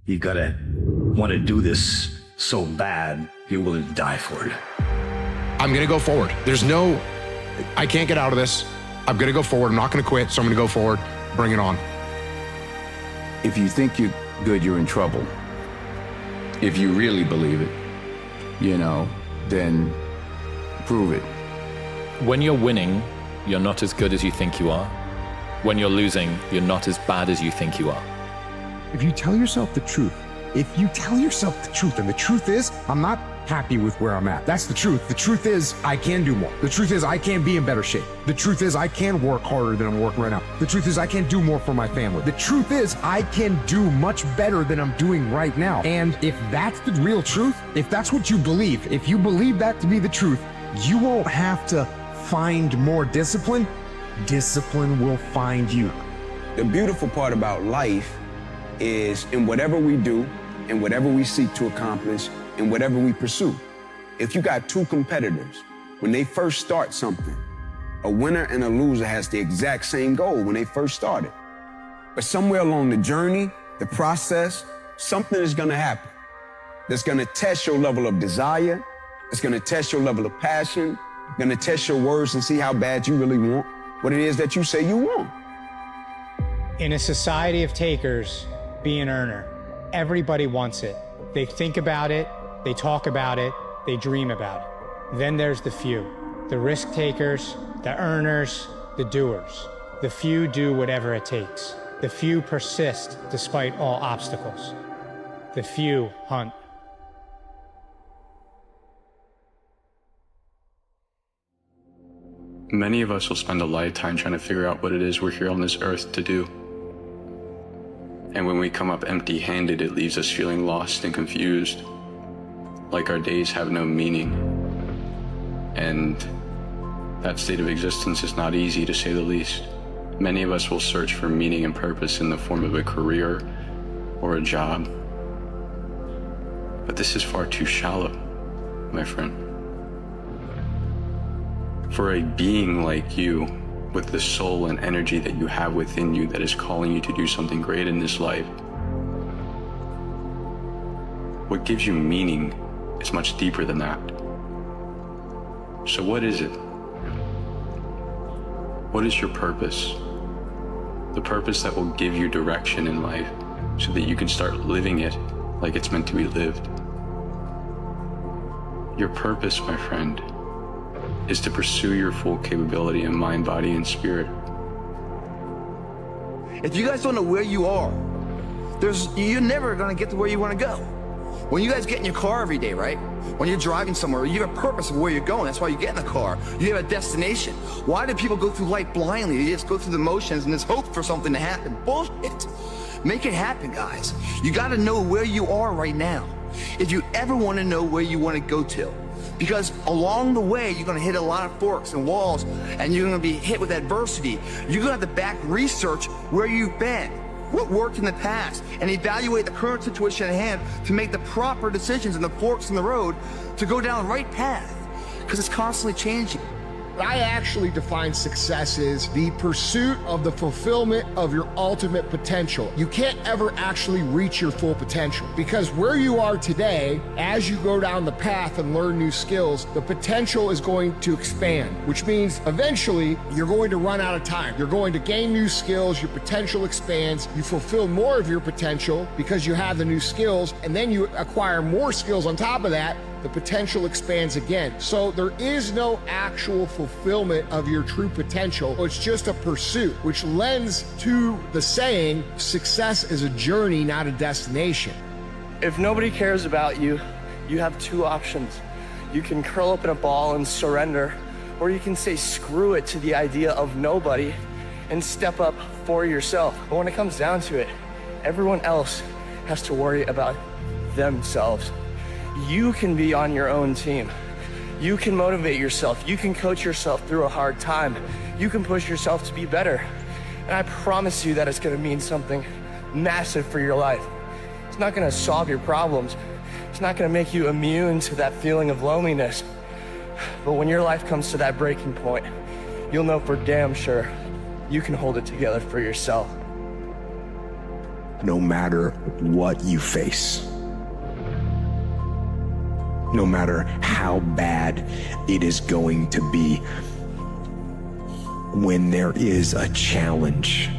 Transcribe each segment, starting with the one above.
You gotta want to do this so bad, you're willing to die for it. I'm gonna go forward. I can't get out of this. I'm gonna go forward. I'm not gonna quit, so I'm gonna go forward. Bring it on. If you think you're good, you're in trouble. If you really believe it, then prove it. When you're winning, you're not as good as you think you are. When you're losing, you're not as bad as you think you are. If you tell yourself the truth, and the truth is, I'm not happy with where I'm at. That's the truth. The truth is, I can do more. The truth is, I can be in better shape. The truth is, I can work harder than I'm working right now. The truth is, I can do more for my family. The truth is, I can do much better than I'm doing right now. And if that's the real truth, if that's what you believe, if you believe that to be the truth, you won't have to find more discipline. Discipline will find you. The beautiful part about life is in whatever we do, in whatever we seek to accomplish, in whatever we pursue. If you got two competitors, when they first start something, a winner and a loser has the exact same goal when they first started. But somewhere along the journey, the process, something is gonna happen that's gonna test your level of desire, it's gonna test your level of passion, gonna test your words and see how bad you really want what it is that you say you want. In a society of takers, be an earner. Everybody wants it. They think about it, they talk about it, they dream about it. Then there's the few, the risk takers, the earners, the doers. The few do whatever it takes. The few persist despite all obstacles. The few hunt. Many of us will spend a lifetime trying to figure out what it is we're here on this earth to do. And when we come up empty-handed, it leaves us feeling lost and confused, like our days have no meaning. And that state of existence is not easy, to say the least. Many of us will search for meaning and purpose in the form of a career or a job. But this is far too shallow, my friend. For a being like you, with the soul and energy that you have within you that is calling you to do something great in this life, what gives you meaning is much deeper than that. So what is it? What is your purpose? The purpose that will give you direction in life so that you can start living it like it's meant to be lived. Your purpose, my friend, is to pursue your full capability in mind, body, and spirit. If you guys don't know where you are, you're never gonna get to where you wanna go. When you guys get in your car every day, right? When you're driving somewhere, you have a purpose of where you're going. That's why you get in the car. You have a destination. Why do people go through life blindly? They just go through the motions and just hope for something to happen. Bullshit. Make it happen, guys. You gotta know where you are right now. If you ever wanna know where you wanna go to, because along the way, you're gonna hit a lot of forks and walls, and you're gonna be hit with adversity. You're gonna have to back research where you've been, what worked in the past, and evaluate the current situation at hand to make the proper decisions in the forks in the road to go down the right path, because it's constantly changing. I actually define success as the pursuit of the fulfillment of your ultimate potential. You can't ever actually reach your full potential, because where you are today, as you go down the path and learn new skills, the potential is going to expand, which means eventually you're going to run out of time. You're going to gain new skills, your potential expands, you fulfill more of your potential because you have the new skills, and then you acquire more skills on top of that. The potential expands again. So there is no actual fulfillment of your true potential. It's just a pursuit, which lends to the saying, success is a journey, not a destination. If nobody cares about you, you have two options. You can curl up in a ball and surrender, or you can say screw it to the idea of nobody and step up for yourself. But when it comes down to it, everyone else has to worry about themselves. You can be on your own team. You can motivate yourself. You can coach yourself through a hard time. You can push yourself to be better. And I promise you that it's gonna mean something massive for your life. It's not gonna solve your problems. It's not gonna make you immune to that feeling of loneliness. But when your life comes to that breaking point, you'll know for damn sure you can hold it together for yourself. no matter what you face. No matter how bad it is going to be. When there is a challenge,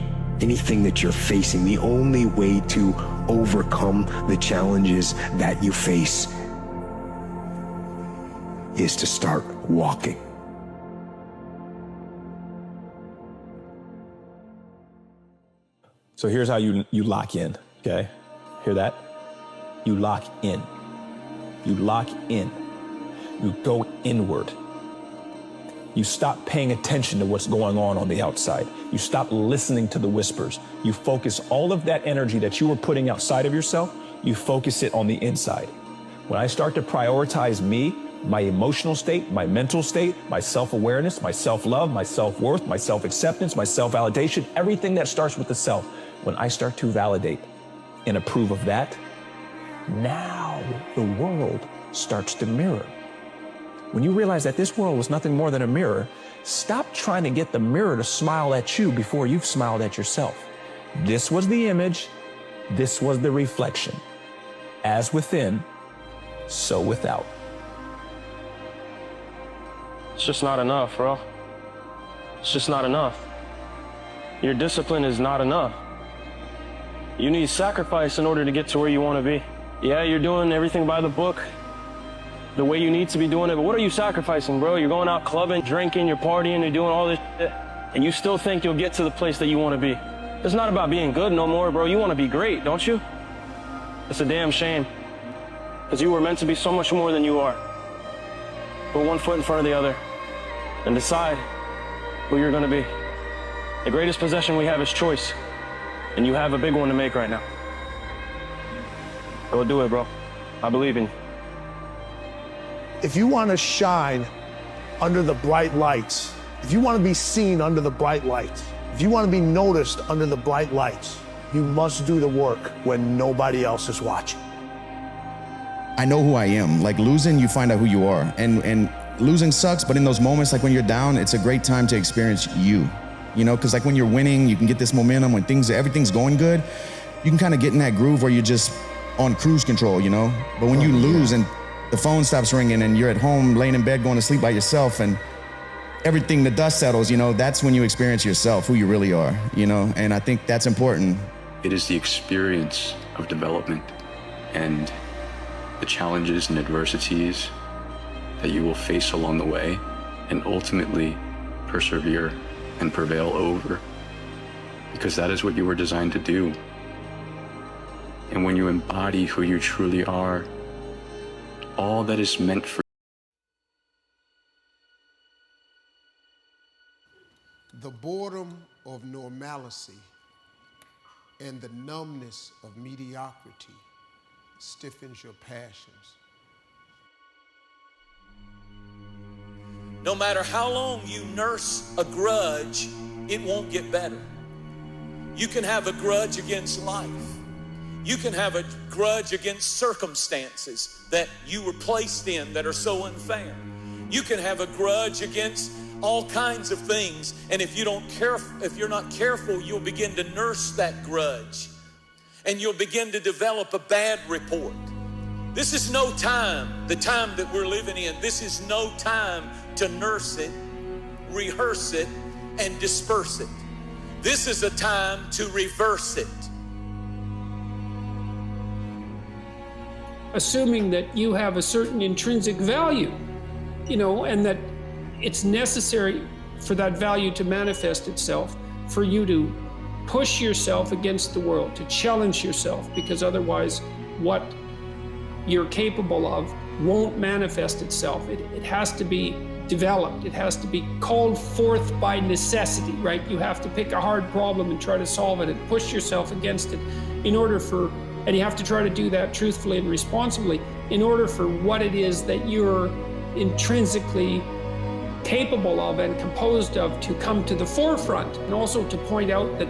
anything that you're facing, the only way to overcome the challenges that you face is to start walking. So here's how you lock in, okay? Hear that? You lock in. You lock in. You go inward. You stop paying attention to what's going on the outside. You stop listening to the whispers. You focus all of that energy that you were putting outside of yourself, you focus it on the inside. When I start to prioritize me, my emotional state, my mental state, my self-awareness, my self-love, my self-worth, my self-acceptance, my self-validation, everything that starts with the self, when I start to validate and approve of that, now the world starts to mirror. When you realize that this world was nothing more than a mirror, stop trying to get the mirror to smile at you before you've smiled at yourself. This was the image, this was the reflection. As within, so without. It's just not enough, bro. It's just not enough. Your discipline is not enough. You need sacrifice in order to get to where you want to be. Yeah, you're doing everything by the book, the way you need to be doing it, but what are you sacrificing, bro? You're going out clubbing, drinking, you're partying, you're doing all this shit, and you still think you'll get to the place that you want to be. It's not about being good no more, bro. You want to be great, don't you? It's a damn shame, because you were meant to be so much more than you are. Put one foot in front of the other and decide who you're going to be. The greatest possession we have is choice, and you have a big one to make right now. Go do it, bro. I believe in you. If you want to shine under the bright lights, if you want to be seen under the bright lights, if you want to be noticed under the bright lights, you must do the work when nobody else is watching. I know who I am. Like losing, you find out who you are. And losing sucks, but in those moments, like when you're down, it's a great time to experience you. You know, because like when you're winning, you can get this momentum. When everything's going good, you can kind of get in that groove where you're just on cruise control, you know? But when you lose and the phone stops ringing and you're at home laying in bed going to sleep by yourself and everything, the dust settles, you know, that's when you experience yourself, who you really are, you know? And I think that's important. It is the experience of development and the challenges and adversities that you will face along the way and ultimately persevere and prevail over, because that is what you were designed to do. And when you embody who you truly are, all that is meant for The boredom of normalcy and the numbness of mediocrity stiffens your passions. No matter how long you nurse a grudge, it won't get better. You can have a grudge against life. You can have a grudge against circumstances that you were placed in that are so unfair. You can have a grudge against all kinds of things, and if you're not careful, you'll begin to nurse that grudge, and you'll begin to develop a bad report. This is no time, the time that we're living in, this is no time to nurse it, rehearse it, and disperse it. This is a time to reverse it. Assuming that you have a certain intrinsic value, you know, and that it's necessary for that value to manifest itself, for you to push yourself against the world, to challenge yourself, because otherwise what you're capable of won't manifest itself. It has to be developed. It has to be called forth by necessity, right? You have to pick a hard problem and try to solve it and push yourself against it in order for, and you have to try to do that truthfully and responsibly in order for what it is that you're intrinsically capable of and composed of to come to the forefront, and also to point out that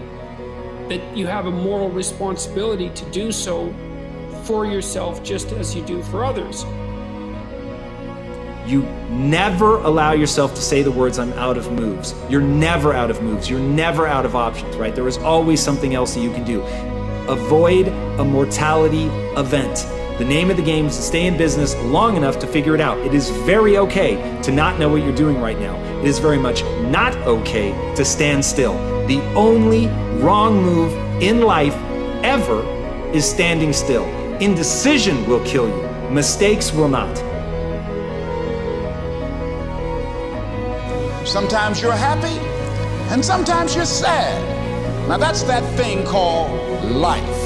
you have a moral responsibility to do so for yourself just as you do for others. You never allow yourself to say the words, I'm out of moves. You're never out of moves. You're never out of options, right? There is always something else that you can do. avoid a mortality event. The name of the game is to stay in business long enough to figure it out. It is very okay to not know what you're doing right now. It is very much not okay to stand still. The only wrong move in life ever is standing still. Indecision will kill you. Mistakes will not. Sometimes you're happy, and sometimes you're sad. Now that's that thing called life.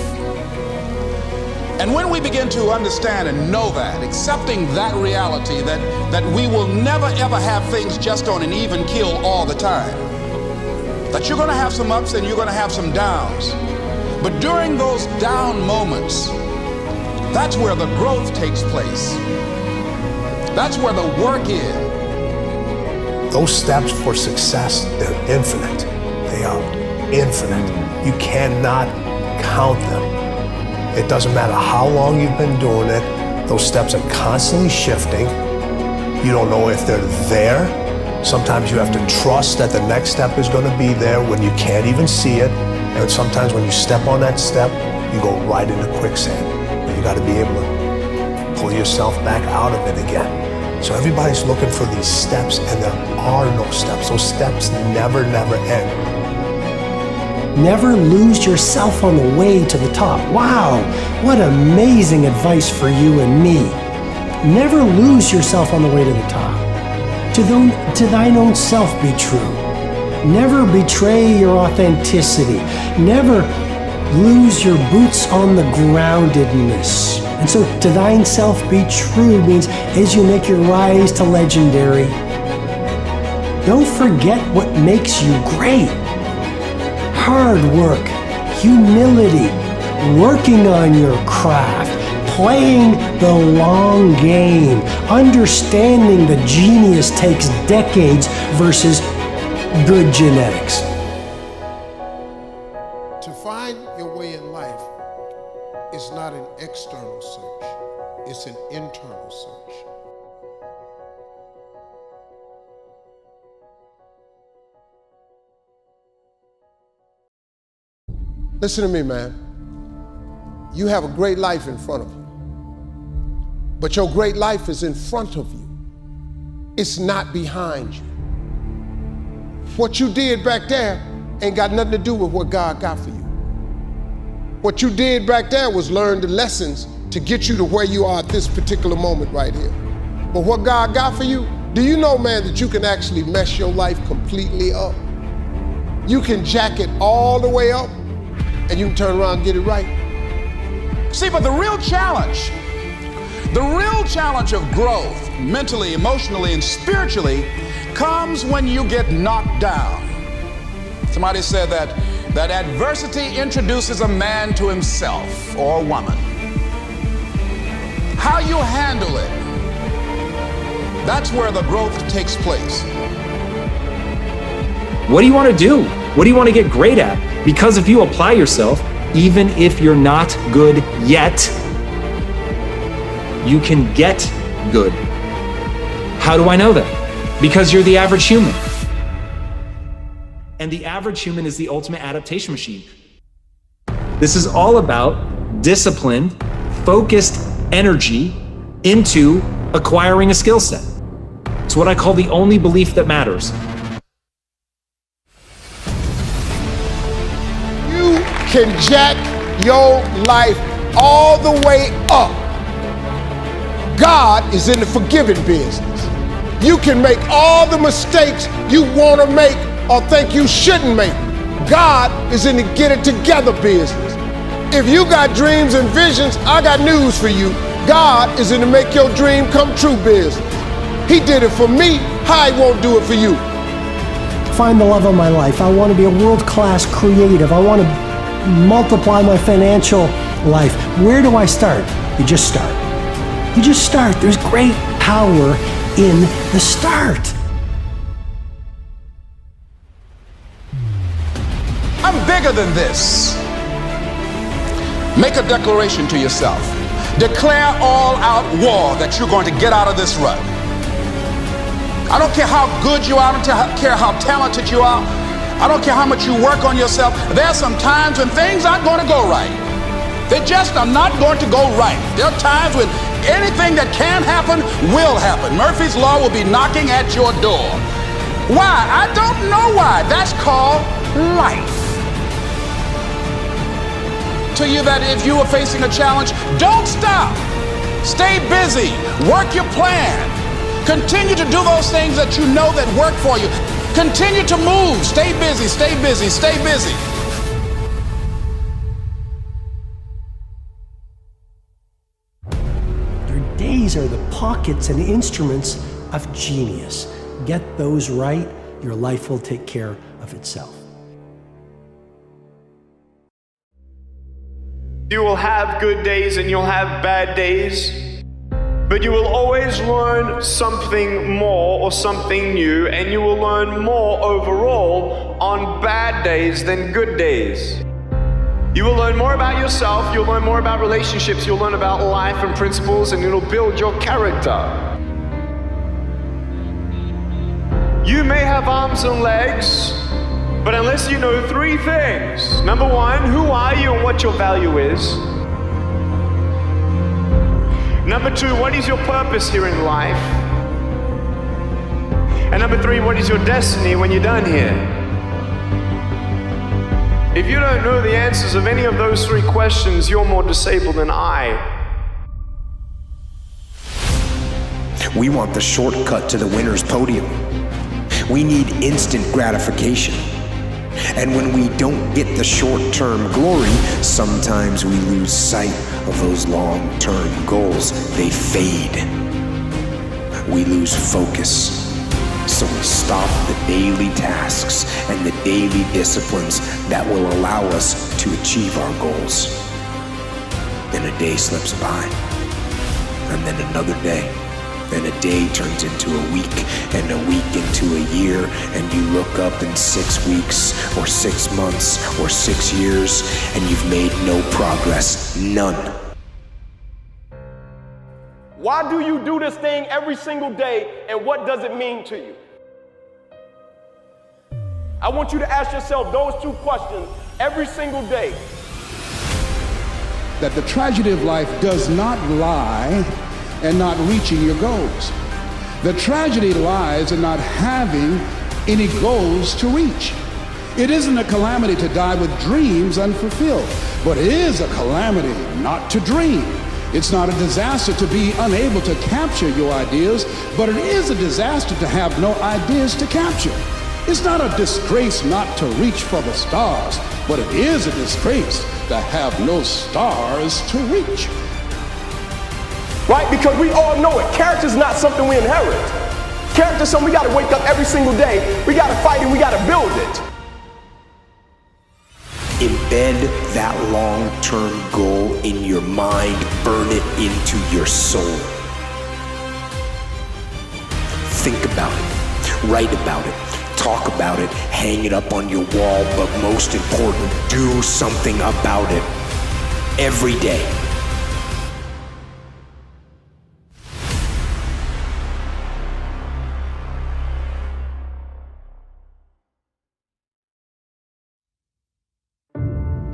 And when we begin to understand and know that, accepting that reality that we will never ever have things just on an even keel all the time, that you're going to have some ups and you're going to have some downs. But during those down moments, that's where the growth takes place. That's where the work is. Those steps for success, they're infinite. They are infinite. You cannot count them. It doesn't matter how long you've been doing it. Those steps are constantly shifting. You don't know if they're there. Sometimes you have to trust that the next step is going to be there when you can't even see it. And sometimes when you step on that step, you go right into quicksand. And you got to be able to pull yourself back out of it again. So everybody's looking for these steps, and there are no steps. Those steps never end. Never lose yourself on the way to the top. Wow, what amazing advice for you and me. Never lose yourself on the way to the top. To thine own self be true. Never betray your authenticity. Never lose your boots on the groundedness. And so to thine self be true means as you make your rise to legendary, don't forget what makes you great. Hard work, humility, working on your craft, playing the long game, understanding the genius takes decades versus good genetics. To find your way in life is not an external search, it's an internal search. Listen to me, man. You have a great life in front of you. But your great life is in front of you. It's not behind you. What you did back there ain't got nothing to do with what God got for you. What you did back there was learn the lessons to get you to where you are at this particular moment right here. But what God got for you, do you know, man, that you can actually mess your life completely up? You can jack it all the way up, and you can turn around and get it right. See, but the real challenge of growth, mentally, emotionally, and spiritually, comes when you get knocked down. Somebody said that adversity introduces a man to himself or a woman. How you handle it, that's where the growth takes place. What do you want to do? What do you want to get great at? Because if you apply yourself, even if you're not good yet, you can get good. How do I know that? Because you're the average human. And the average human is the ultimate adaptation machine. This is all about disciplined, focused energy into acquiring a skill set. It's what I call the only belief that matters. You can jack your life all the way up. God is in the forgiving business. You can make all the mistakes you want to make or think you shouldn't make. God is in the get it together business. If you got dreams and visions, I got news for you. God is in the make your dream come true business. He did it for me, how he won't do it for you? Find the love of my life. I want to be a world-class creative. I want to multiply my financial life. Where do I start? You just start. You just start. There's great power in the start. I'm bigger than this. Make a declaration to yourself. Declare all-out war that you're going to get out of this rut. I don't care how good you are. I don't care how talented you are. I don't care how much you work on yourself. There are some times when things aren't going to go right. They just are not going to go right. There are times when anything that can happen will happen. Murphy's Law will be knocking at your door. Why? I don't know why. That's called life. To you that if you are facing a challenge, don't stop. Stay busy. Work your plan. Continue to do those things that you know that work for you. Continue to move. Stay busy, stay busy, stay busy. Your days are the pockets and instruments of genius. Get those right, your life will take care of itself. You will have good days and you'll have bad days, but you will always learn something more or something new, and you will learn more overall on bad days than good days. You will learn more about yourself, you'll learn more about relationships, you'll learn about life and principles, and it'll build your character. You may have arms and legs, but unless you know three things. Number one, who are you and what your value is? Number two, what is your purpose here in life? And number three, what is your destiny when you're done here? If you don't know the answers of any of those three questions, you're more disabled than I. We want the shortcut to the winner's podium. We need instant gratification. And when we don't get the short-term glory, sometimes we lose sight of those long-term goals. They fade. We lose focus. So we stop the daily tasks and the daily disciplines that will allow us to achieve our goals. Then a day slips by, and then another day. Then a day turns into a week, and a week into a year, and you look up in 6 weeks, or 6 months, or 6 years, and you've made no progress, none. Why do you do this thing every single day, and what does it mean to you? I want you to ask yourself those two questions every single day. That the tragedy of life does not lie and not reaching your goals. The tragedy lies in not having any goals to reach. It isn't a calamity to die with dreams unfulfilled, but it is a calamity not to dream. It's not a disaster to be unable to capture your ideas, but it is a disaster to have no ideas to capture. It's not a disgrace not to reach for the stars, but it is a disgrace to have no stars to reach. Right? Because we all know it. Character's not something we inherit. Character's something we gotta wake up every single day. We gotta fight it, we gotta build it. Embed that long-term goal in your mind, burn it into your soul. Think about it, write about it, talk about it, hang it up on your wall, but most important, do something about it every day.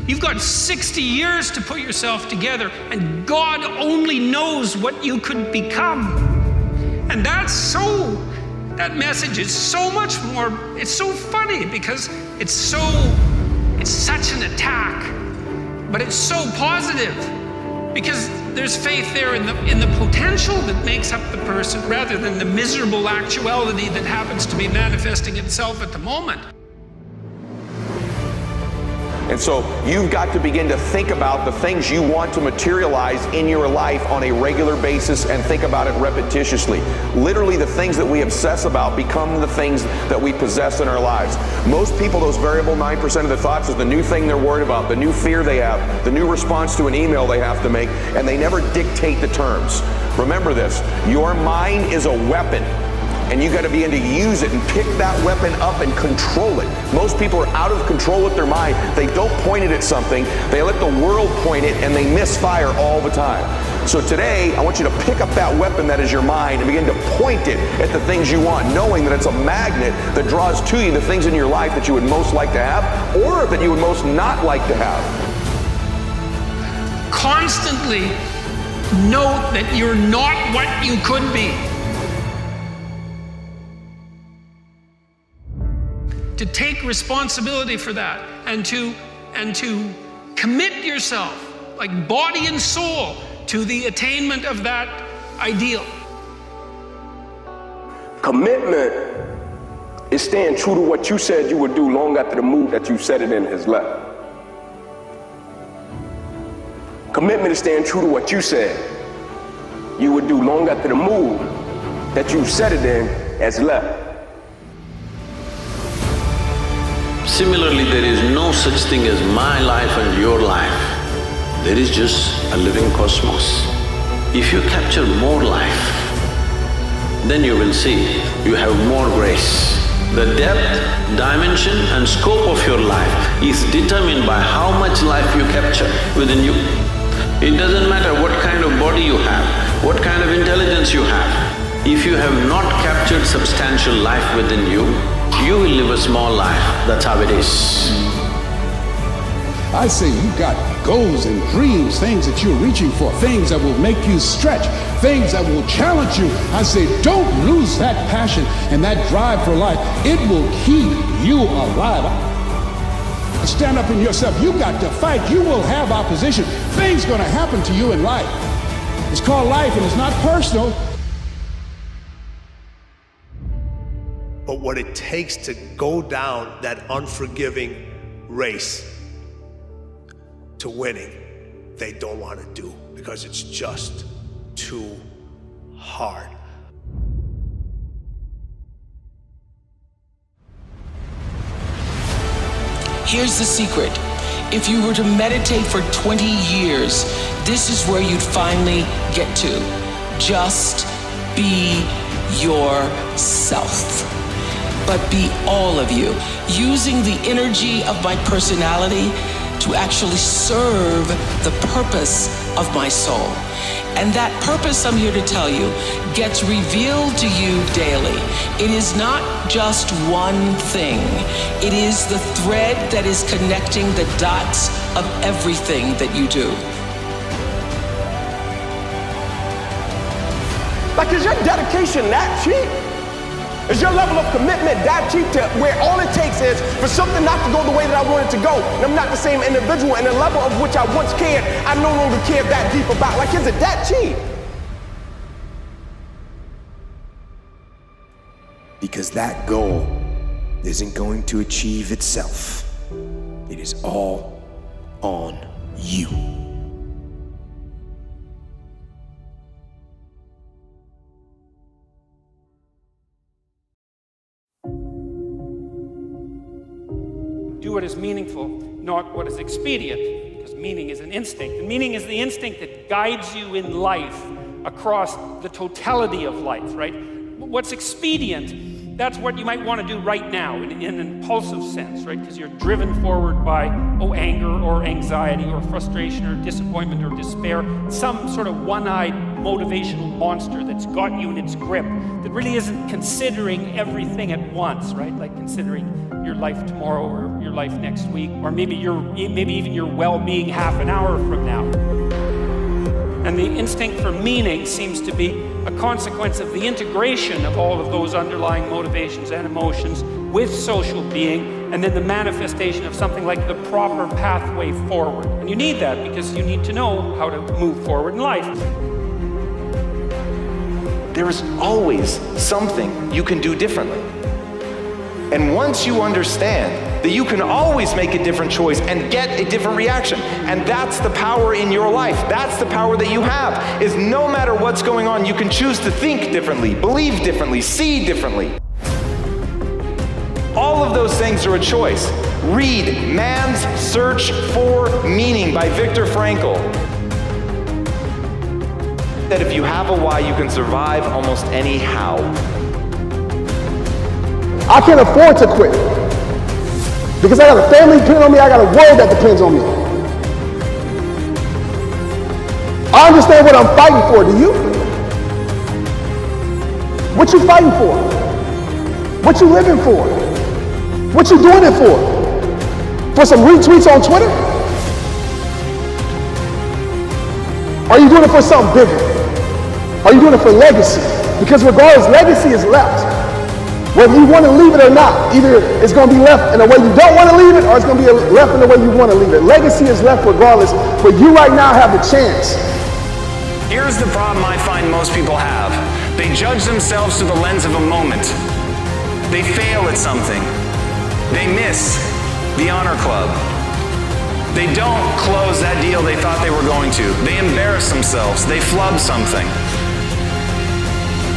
You've got 60 years to put yourself together, and God only knows what you could become. And that message is so much more, it's so funny because it's such an attack, but it's so positive because there's faith there in the potential that makes up the person rather than the miserable actuality that happens to be manifesting itself at the moment. And so you've got to begin to think about the things you want to materialize in your life on a regular basis and think about it repetitiously. Literally, the things that we obsess about become the things that we possess in our lives. Most people, those variable 9% of their thoughts is the new thing they're worried about, the new fear they have, the new response to an email they have to make, and they never dictate the terms. Remember this, your mind is a weapon. And you got to begin to use it and pick that weapon up and control it. Most people are out of control with their mind. They don't point it at something. They let the world point it and they misfire all the time. So today, I want you to pick up that weapon that is your mind and begin to point it at the things you want, knowing that it's a magnet that draws to you the things in your life that you would most like to have or that you would most not like to have. constantly note that you're not what you could be. To take responsibility for that and to commit yourself, like body and soul, to the attainment of that ideal. Commitment is staying true to what you said you would do long after the mood that you said it in has left. Commitment is staying true to what you said you would do long after the mood that you said it in has left. Similarly, there is no such thing as my life and your life. There is just a living cosmos. If you capture more life, then you will see you have more grace. The depth, dimension and scope of your life is determined by how much life you capture within you. It doesn't matter what kind of body you have, what kind of intelligence you have. If you have not captured substantial life within you, you will live a small life. That's how it is. I say you got goals and dreams, things that you're reaching for, things that will make you stretch, things that will challenge you. I say don't lose that passion and that drive for life. It will keep you alive. Stand up in yourself. You got to fight. You will have opposition. Things gonna happen to you in life. It's called life and it's not personal. But what it takes to go down that unforgiving race to winning, they don't want to do because it's just too hard. Here's the secret. If you were to meditate for 20 years, this is where you'd finally get to. Just be yourself. But be all of you, using the energy of my personality to actually serve the purpose of my soul. And that purpose, I'm here to tell you, gets revealed to you daily. It is not just one thing. It is the thread that is connecting the dots of everything that you do. Like, is your dedication that cheap? Is your level of commitment that cheap to where all it takes is for something not to go the way that I want it to go, and I'm not the same individual, and the level of which I once cared, I no longer care that deep about? Like, is it that cheap? Because that goal isn't going to achieve itself. It is all on you. Do what is meaningful, not what is expedient, because meaning is an instinct. And meaning is the instinct that guides you in life across the totality of life, right? What's expedient, that's what you might want to do right now in an impulsive sense, right? Because you're driven forward by, anger or anxiety or frustration or disappointment or despair, some sort of one-eyed motivational monster that's got you in its grip that really isn't considering everything at once, right? Like considering your life tomorrow or your life next week, or maybe even your well-being half an hour from now. And the instinct for meaning seems to be a consequence of the integration of all of those underlying motivations and emotions with social being, and then the manifestation of something like the proper pathway forward. And you need that because you need to know how to move forward in life. There is always something you can do differently. And once you understand that you can always make a different choice and get a different reaction, and that's the power in your life, that's the power that you have, is no matter what's going on, you can choose to think differently, believe differently, see differently. All of those things are a choice. Read Man's Search for Meaning by Viktor Frankl. That if you have a why, you can survive almost any how. I can't afford to quit because I got a family depending on me, I got a world that depends on me. I understand what I'm fighting for, do you? What you fighting for? What you living for? What you doing it for? For some retweets on Twitter? Are you doing it for something bigger? Are you doing it for legacy? Because regardless, legacy is left. Whether you want to leave it or not, either it's going to be left in a way you don't want to leave it, or it's going to be left in the way you want to leave it. Legacy is left regardless, but you right now have the chance. Here's the problem I find most people have. They judge themselves through the lens of a moment. They fail at something. They miss the honor club. They don't close that deal they thought they were going to. They embarrass themselves. They flub something.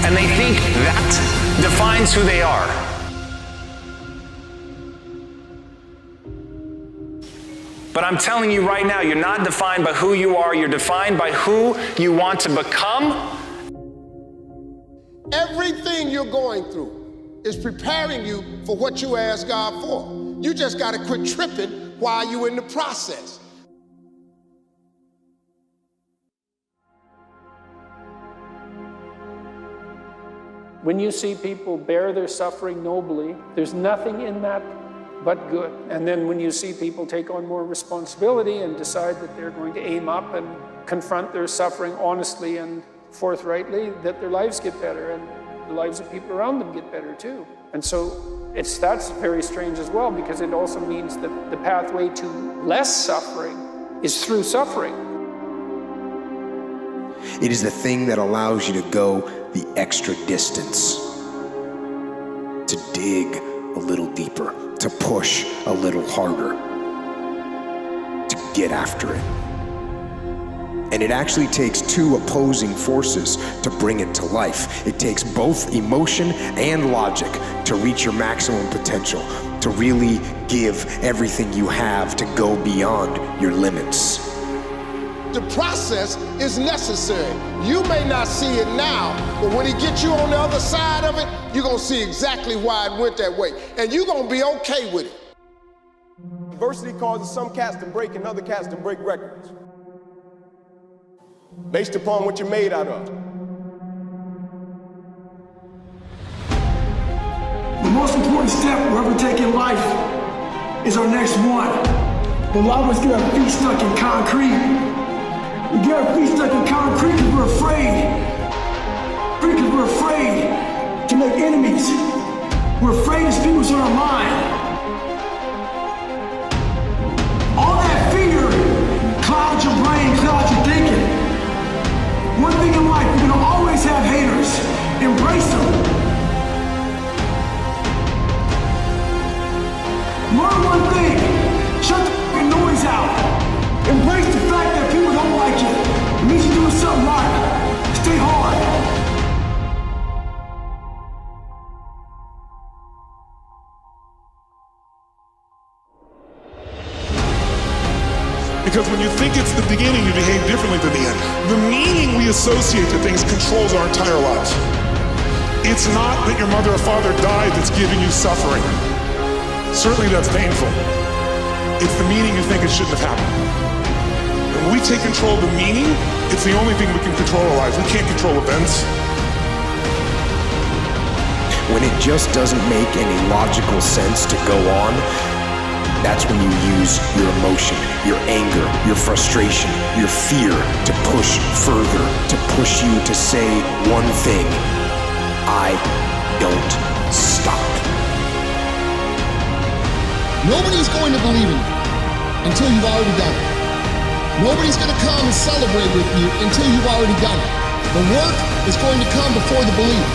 And they think that defines who they are. But I'm telling you right now, you're not defined by who you are, you're defined by who you want to become. Everything you're going through is preparing you for what you ask God for. You just got to quit tripping while you're in the process. When you see people bear their suffering nobly, there's nothing in that but good. And then when you see people take on more responsibility and decide that they're going to aim up and confront their suffering honestly and forthrightly, that their lives get better and the lives of people around them get better too. And so that's very strange as well, because it also means that the pathway to less suffering is through suffering. It is the thing that allows you to go the extra distance, to dig a little deeper, to push a little harder, to get after it. And it actually takes two opposing forces to bring it to life. It takes both emotion and logic to reach your maximum potential, to really give everything you have to go beyond your limits. The process is necessary. You may not see it now, but when he gets you on the other side of it, you're gonna see exactly why it went that way. And you're gonna be okay with it. Adversity causes some cats to break and other cats to break records, based upon what you're made out of. The most important step we're ever taking in life is our next one. But a lot of us get our feet stuck in concrete. We get our feet stuck in concrete because we're afraid. Because we're afraid to make enemies. We're afraid to speak what's on our mind. All that fear clouds your brain, clouds your thinking. One thing in life, you're gonna always have haters. Embrace them. Learn one thing. Shut the fucking noise out. Embrace the fact that people don't like you. It means you're doing something right. Stay hard. Because when you think it's the beginning, you behave differently than the end. The meaning we associate to things controls our entire lives. It's not that your mother or father died that's giving you suffering. Certainly that's painful. It's the meaning you think it shouldn't have happened. And when we take control of the meaning, it's the only thing we can control our lives. We can't control events. When it just doesn't make any logical sense to go on, that's when you use your emotion, your anger, your frustration, your fear to push further, to push you to say one thing: I don't stop. Nobody's going to believe in you until you've already done it. Nobody's going to come and celebrate with you until you've already done it. The work is going to come before the belief.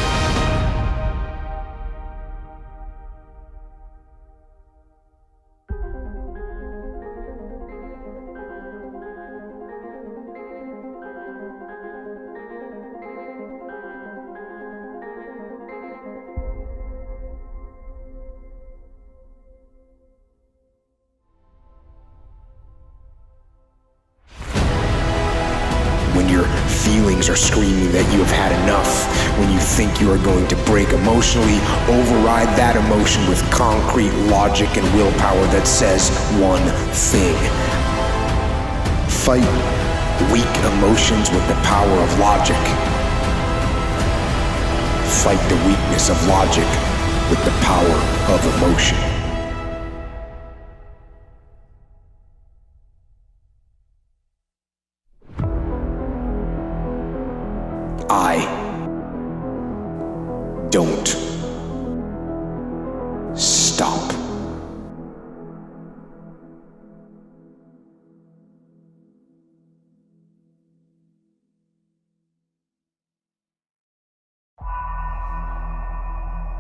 Feelings are screaming that you have had enough. When you think you are going to break emotionally, override that emotion with concrete logic and willpower that says one thing: fight weak emotions with the power of logic. Fight the weakness of logic with the power of emotion. I don't stop.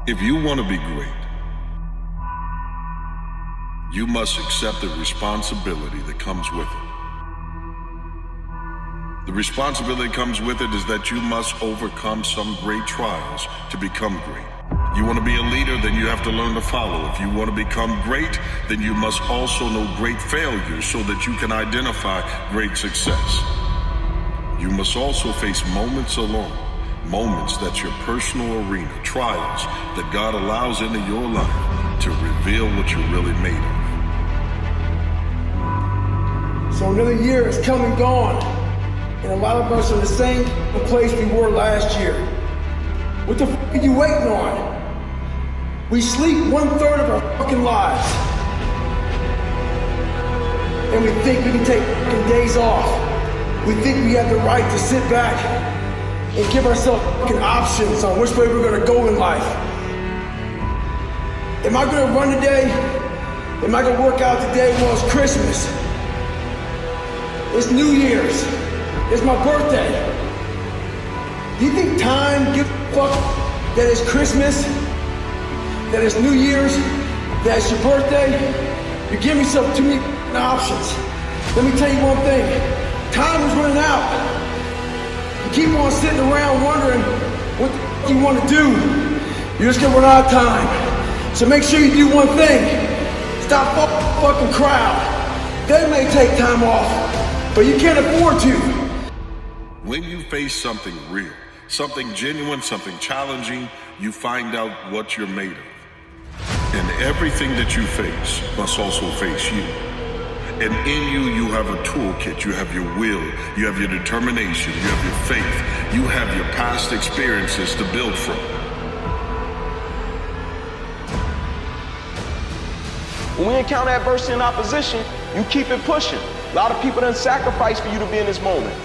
If you want to be great, you must accept the responsibility that comes with it. The responsibility that comes with it is that you must overcome some great trials to become great. You want to be a leader, then you have to learn to follow. If you want to become great, then you must also know great failures so that you can identify great success. You must also face moments alone, moments that's your personal arena, trials that God allows into your life to reveal what you're really made of. So another year has come and gone, and a lot of us are in the same place we were last year. What the f*** are you waiting on? We sleep 1/3 of our fucking lives. And we think we can take fucking days off. We think we have the right to sit back and give ourselves fucking options on which way we're gonna go in life. Am I gonna run today? Am I gonna work out today? Well, it's Christmas. It's New Year's. It's my birthday. Do you think time gives a fuck that it's Christmas? That it's New Year's? That it's your birthday? You give yourself too many options. Let me tell you one thing. Time is running out. You keep on sitting around wondering what the fuck you want to do. You're just gonna run out of time. So make sure you do one thing. Stop fucking crowd. They may take time off, but you can't afford to. When you face something real, something genuine, something challenging, you find out what you're made of. And everything that you face must also face you. And in you, you have a toolkit. You have your will, you have your determination, you have your faith, you have your past experiences to build from. When we encounter adversity and opposition, you keep it pushing. A lot of people done sacrifice for you to be in this moment.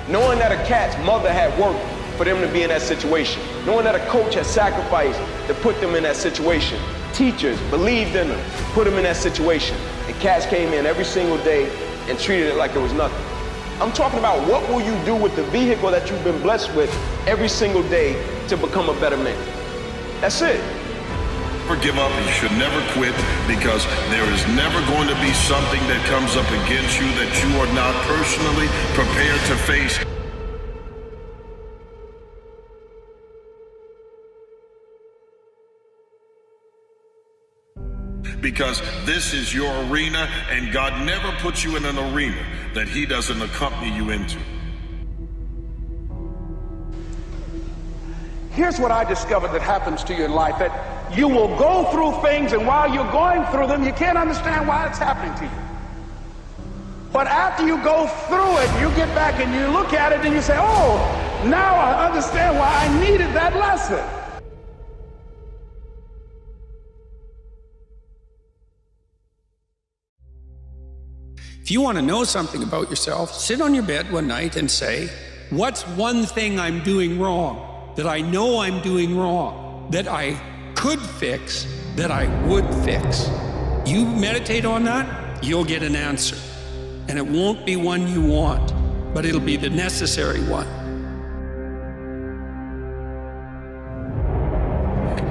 Knowing that a cat's mother had worked for them to be in that situation. Knowing that a coach had sacrificed to put them in that situation. Teachers believed in them, put them in that situation. And cats came in every single day and treated it like it was nothing. I'm talking about what will you do with the vehicle that you've been blessed with every single day to become a better man. That's it. Never give up. You should never quit, because there is never going to be something that comes up against you that you are not personally prepared to face. Because this is your arena, and God never puts you in an arena that He doesn't accompany you into. Here's what I discovered that happens to you in life, that you will go through things, and while you're going through them, you can't understand why it's happening to you. But after you go through it, you get back and you look at it and you say, oh, now I understand why I needed that lesson. If you want to know something about yourself, sit on your bed one night and say, what's one thing I'm doing wrong, that I know I'm doing wrong, that I could fix, that I would fix? You meditate on that, you'll get an answer. And it won't be one you want, but it'll be the necessary one.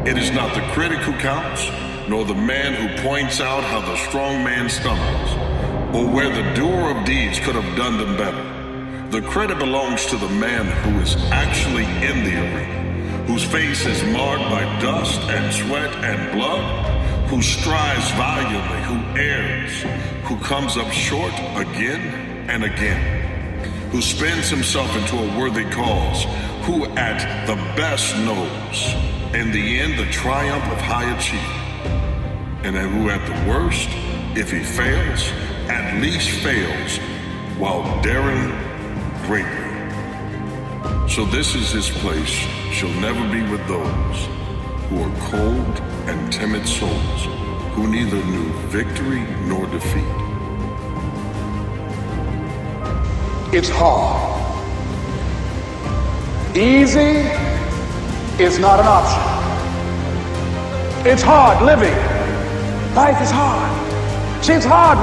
It is not the critic who counts, nor the man who points out how the strong man stumbles, or where the doer of deeds could have done them better. The credit belongs to the man who is actually in the arena, whose face is marred by dust and sweat and blood, who strives valiantly, who errs, who comes up short again and again, who spends himself into a worthy cause, who at the best knows, in the end, the triumph of high achievement, and who at the worst, if he fails, at least fails while daring greatly. So this is his place, shall never be with those who are cold and timid souls, who neither knew victory nor defeat. It's hard Easy is not an option. It's hard living. Life is hard. See, it's hard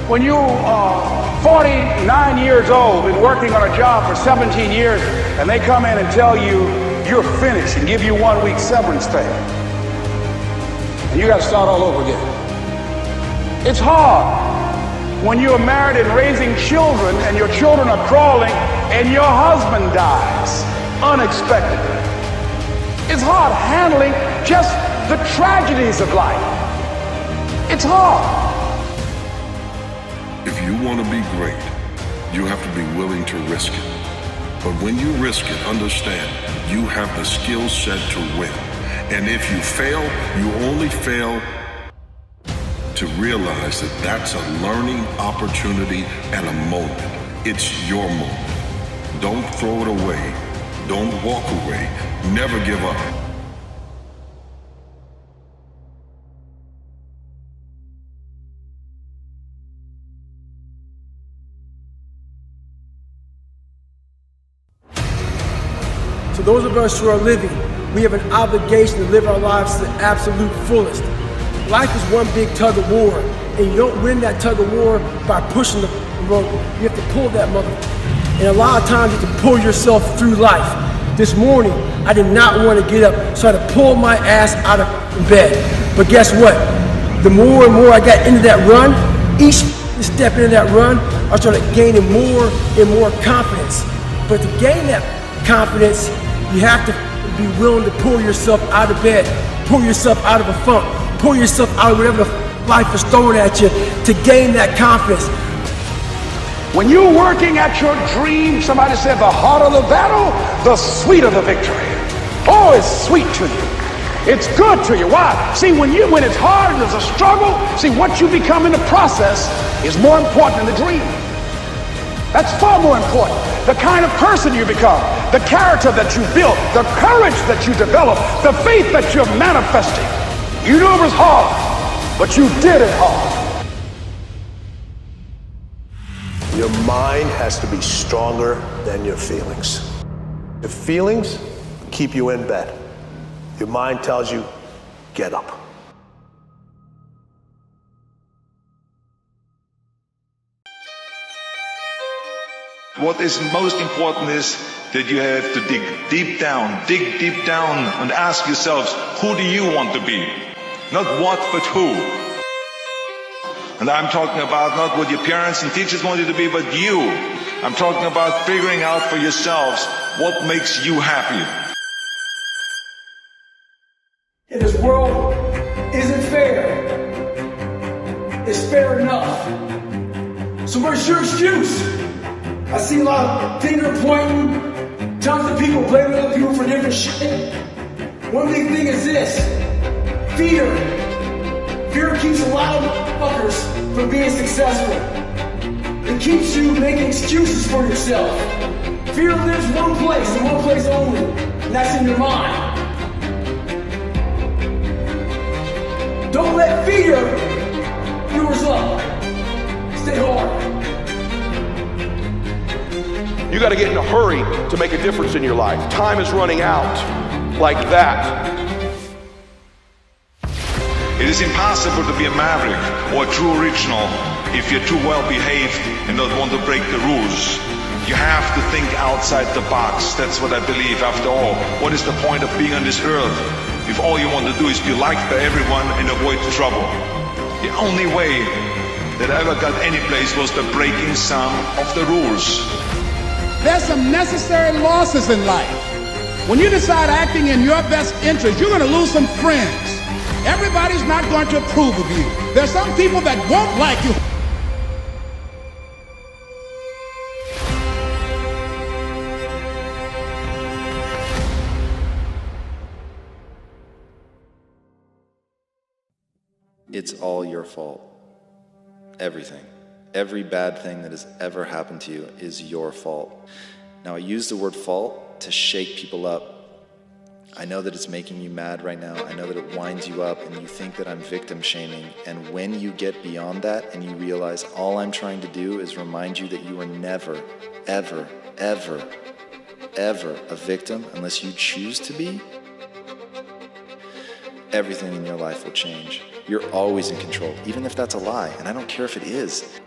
when you are 49 years old, been working on a job for 17 years, and they come in and tell you you're finished and give you 1 week severance pay. And you got to start all over again. It's hard when you're married and raising children and your children are crawling and your husband dies unexpectedly. It's hard handling just the tragedies of life. It's hard. If you want to be great, you have to be willing to risk it. But when you risk it, understand you have the skill set to win. And if you fail, you only fail to realize that that's a learning opportunity and a moment. It's your moment. Don't throw it away. Don't walk away. Never give up. To those of us who are living, we have an obligation to live our lives to the absolute fullest. Life is one big tug of war, and you don't win that tug of war by pushing the rope. You have to pull that mother. And a lot of times you have to pull yourself through life. This morning, I did not want to get up, so I had to pull my ass out of bed. But guess what? The more and more I got into that run, each step into that run, I started gaining more and more confidence. But to gain that confidence, you have to be willing to pull yourself out of bed, pull yourself out of a funk, pull yourself out of whatever life is throwing at you to gain that confidence. When you're working at your dream, somebody said the harder the battle, the sweeter the victory. Oh, it's sweet to you. It's good to you. Why? See, when it's hard, there's a struggle. See, what you become in the process is more important than the dream. That's far more important. The kind of person you become, the character that you build, the courage that you develop, the faith that you're manifesting. You knew it was hard, but you did it hard. Your mind has to be stronger than your feelings. Your feelings keep you in bed. Your mind tells you, get up. What is most important is that you have to dig deep down and ask yourselves, who do you want to be? Not what, but who. And I'm talking about not what your parents and teachers want you to be, but you. I'm talking about figuring out for yourselves what makes you happy. And this world isn't fair. It's fair enough. So where's your excuse? I see a lot of finger pointing, tons of people blaming other people for different shit. One big thing is this: fear. Fear keeps a lot of motherfuckers from being successful. It keeps you making excuses for yourself. Fear lives one place and one place only, and that's in your mind. Don't let fear yours up. Stay hard. You got to get in a hurry to make a difference in your life. Time is running out like that. It is impossible to be a maverick or a true original if you're too well behaved and don't want to break the rules. You have to think outside the box. That's what I believe. After all, what is the point of being on this earth if all you want to do is be liked by everyone and avoid trouble? The only way that I ever got any place was by breaking some of the rules. There's some necessary losses in life. When you decide acting in your best interest, you're going to lose some friends. Everybody's not going to approve of you. There's some people that won't like you. It's all your fault. Everything. Every bad thing that has ever happened to you is your fault. Now, I use the word fault to shake people up. I know that it's making you mad right now. I know that it winds you up and you think that I'm victim shaming. And when you get beyond that and you realize all I'm trying to do is remind you that you were never, ever, ever ever a victim unless you choose to be, everything in your life will change. You're always in control, even if that's a lie, and I don't care if it is.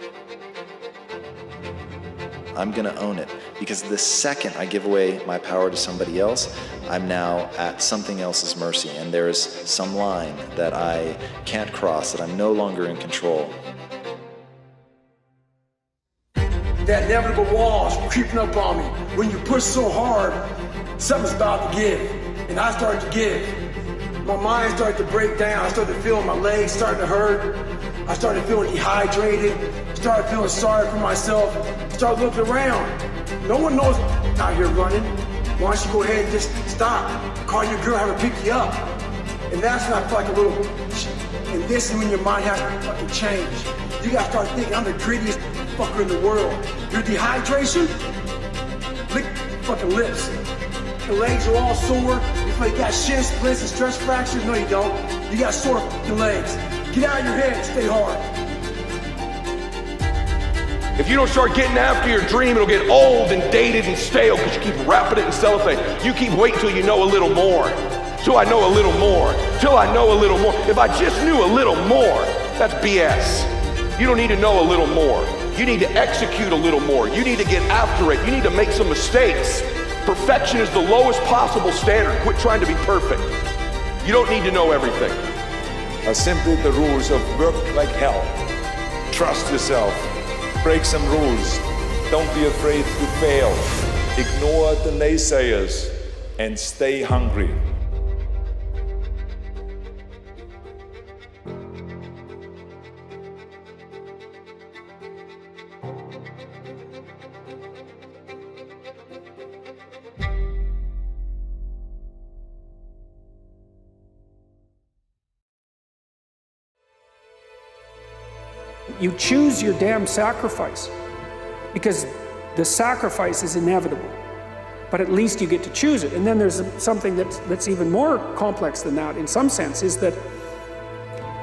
I'm gonna own it, because the second I give away my power to somebody else, I'm now at something else's mercy, and there's some line that I can't cross, that I'm no longer in control. That inevitable walls creeping up on me. When you push so hard, something's about to give. And I started to give. My mind started to break down. I started feeling my legs starting to hurt. I started feeling dehydrated. Started feeling sorry for myself. Started looking around. No one knows out here running. Why don't you go ahead and just stop? Call your girl, have her pick you up. And that's not like a little... And this is when your mind has to fucking change. You gotta start thinking, I'm the grittiest fucker in the world. Your dehydration? Lick fucking lips. Your legs are all sore. You feel like you got shin splints and stress fractures. No, you don't. You got sore fucking legs. Get out of your head and stay hard. If you don't start getting after your dream, it'll get old and dated and stale because you keep wrapping it in cellophane. You keep waiting till you know a little more. Till I know a little more. Till I know a little more. If I just knew a little more, that's BS. You don't need to know a little more. You need to execute a little more. You need to get after it. You need to make some mistakes. Perfection is the lowest possible standard. Quit trying to be perfect. You don't need to know everything. Are simply the rules of work like hell. Trust yourself. Break some rules. Don't be afraid to fail. Ignore the naysayers and stay hungry. You choose your damn sacrifice, because the sacrifice is inevitable, but at least you get to choose it. And then there's something that's even more complex than that in some sense, is that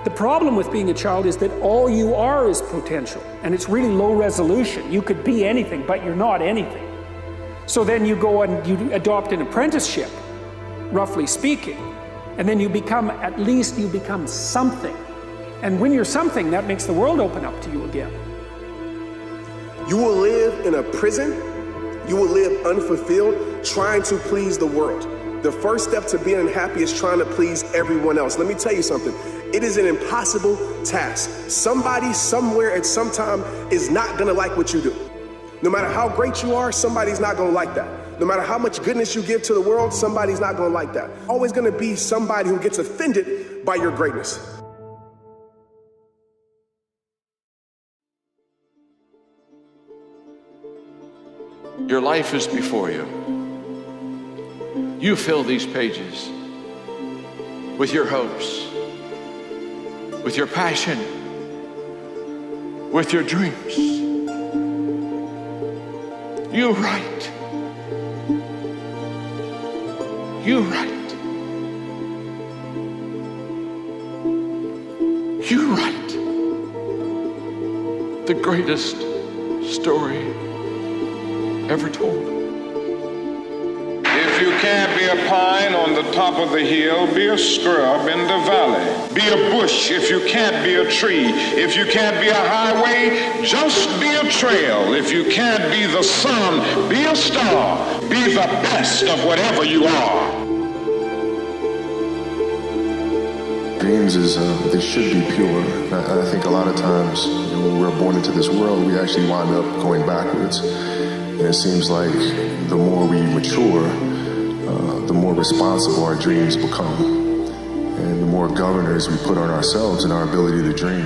the problem with being a child is that all you are is potential, and it's really low resolution. You could be anything, but you're not anything. So then you go and you adopt an apprenticeship, roughly speaking, and then you become, at least you become something. And when you're something, that makes the world open up to you again. You will live in a prison. You will live unfulfilled, trying to please the world. The first step to being happy is trying to please everyone else. Let me tell you something. It is an impossible task. Somebody, somewhere, at some time is not gonna like what you do. No matter how great you are, somebody's not gonna like that. No matter how much goodness you give to the world, somebody's not gonna like that. Always gonna be somebody who gets offended by your greatness. Your life is before you. You fill these pages with your hopes, with your passion, with your dreams. You write. You write. You write the greatest story ever told. If you can't be a pine on the top of the hill, be a scrub in the valley. Be a bush if you can't be a tree. If you can't be a highway, just be a trail. If you can't be the sun, be a star. Be the best of whatever you are. Dreams they should be pure. I think a lot of times when we're born into this world, we actually wind up going backwards. And it seems like the more we mature, the more responsible our dreams become. And the more governors we put on ourselves and our ability to dream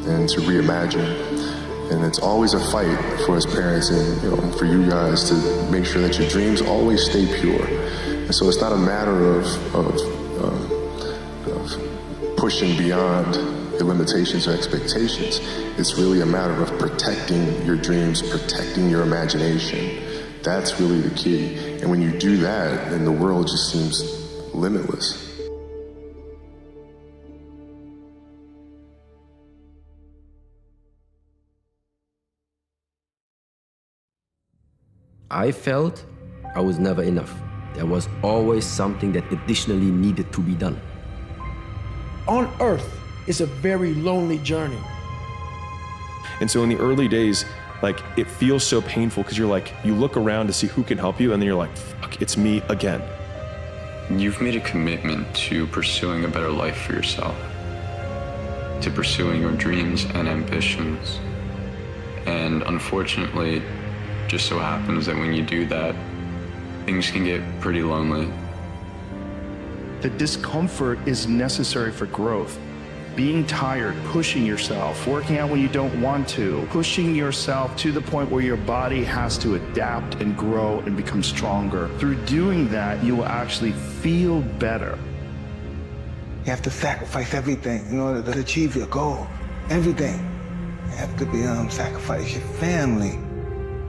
and to reimagine. And it's always a fight for us parents and for you guys to make sure that your dreams always stay pure. And so it's not a matter of pushing beyond your limitations or expectations. It's really a matter of protecting your dreams, protecting your imagination. That's really the key. And when you do that, then the world just seems limitless. I felt I was never enough. There was always something that additionally needed to be done. On Earth is a very lonely journey. And so in the early days, like, it feels so painful because you're like, you look around to see who can help you, and then you're like, fuck, it's me again. You've made a commitment to pursuing a better life for yourself, to pursuing your dreams and ambitions. And unfortunately, just so happens that when you do that, things can get pretty lonely. The discomfort is necessary for growth. Being tired, pushing yourself, working out when you don't want to, pushing yourself to the point where your body has to adapt and grow and become stronger. Through doing that, you will actually feel better. You have to sacrifice everything in order to achieve your goal. Everything. You have to be sacrifice your family,